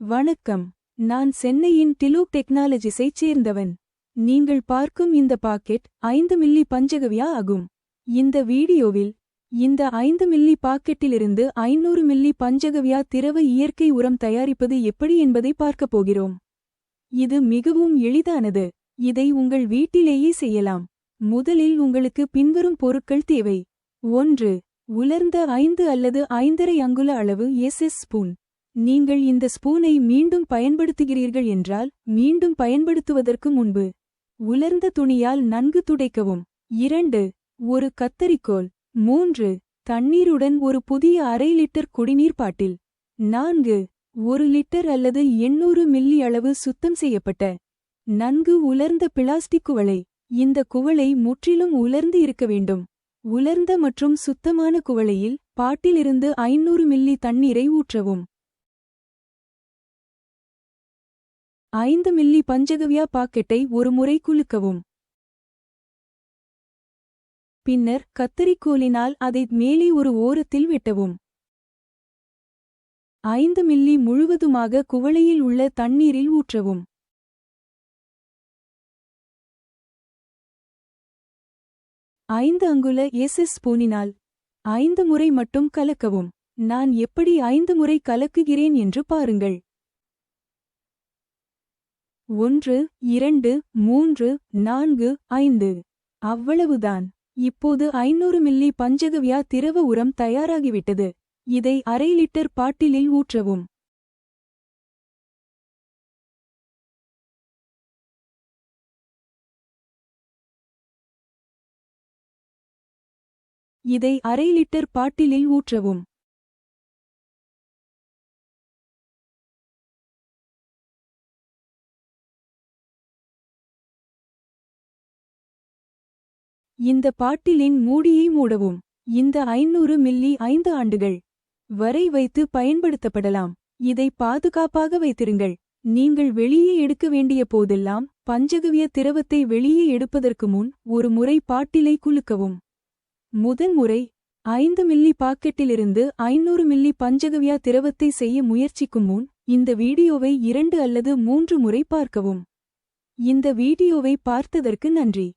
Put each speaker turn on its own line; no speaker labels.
வணக்கம். நான் சென்னையின் டிலூக் டெக்னாலஜிஸைச் சேர்ந்தவன். நீங்கள் பார்க்கும் இந்த பாக்கெட் 5 மில்லி பஞ்சகவ்யா ஆகும். இந்த வீடியோவில் இந்த 5 மில்லி பாக்கெட்டிலிருந்து 500 மில்லி பஞ்சகவ்யா திரவ இயற்கை உரம் தயாரிப்பது எப்படி என்பதை பார்க்கப் போகிறோம். இது மிகவும் எளிதானது. இதை உங்கள் வீட்டிலேயே செய்யலாம். முதலில் உங்களுக்கு பின்வரும் பொருட்கள் தேவை. 1. உலர்ந்த 5 அல்லது 5½ அங்குல அளவு எஸ்எஸ் ஸ்பூன். நீங்கள் இந்த ஸ்பூனை மீண்டும் பயன்படுத்துகிறீர்கள் என்றால் மீண்டும் பயன்படுத்துவதற்கு முன்பு உலர்ந்த துணியால் நன்கு துடைக்கவும். 2. ஒரு கத்தரிக்கோல். 3. தண்ணீருடன் ஒரு புதிய 1/2 லிட்டர் குடிநீர் பாட்டில். 4. 1 லிட்டர் அல்லது 800 மில்லி அளவு சுத்தம் செய்யப்பட்ட நன்கு உலர்ந்த பிளாஸ்டிக் குவளை. இந்த குவளை முற்றிலும் உலர்ந்து இருக்க வேண்டும். உலர்ந்த மற்றும் சுத்தமான குவளையில் பாட்டிலிருந்து 500 மில்லி தண்ணீரை ஊற்றவும். 5 மில்லி பஞ்சகவ்யா பாக்கெட்டை ஒரு முறை குலுக்கவும். பின்னர் கத்தரிக்கோலினால் அதை மேலே ஒரு ஓரத்தில் வெட்டவும். 5 மில்லி முழுவதுமாக குவளையில் உள்ள தண்ணீரில் ஊற்றவும். 5 அங்குல எஸ்எஸ் ஸ்பூனினால் 5 முறை மட்டும் கலக்கவும். நான் எப்படி 5 முறை கலக்குகிறேன் என்று பாருங்கள். 1 2 3 4 5. அவ்வளவுதான். இப்போது 500 மில்லி பஞ்சகவ்யா திரவ உரம் தயாராகிவிட்டது. இதை 1/2 லிட்டர் பாட்டிலில் ஊற்றவும். இதை 1/2 லிட்டர் பாட்டிலில் ஊற்றவும். இந்த பாட்டிலின் மூடியை மூடவும். இந்த 500 மில்லி 5 ஆண்டுகள் வரை வைத்து பயன்படுத்தப்படலாம். இதை பாதுகாப்பாக வைத்திருங்கள். நீங்கள் வெளியே எடுக்க வேண்டிய போதெல்லாம் பஞ்சகவ்ய திரவத்தை வெளியே எடுப்பதற்கு முன் ஒரு முறை பாட்டிலை குலுக்கவும். முதன்முறை 5 மில்லி பாக்கெட்டிலிருந்து 500 மில்லி பஞ்சகவ்யா திரவத்தை செய்ய முயற்சிக்கும் முன் இந்த வீடியோவை 2 அல்லது 3 முறை பார்க்கவும். இந்த வீடியோவை பார்த்ததற்கு நன்றி.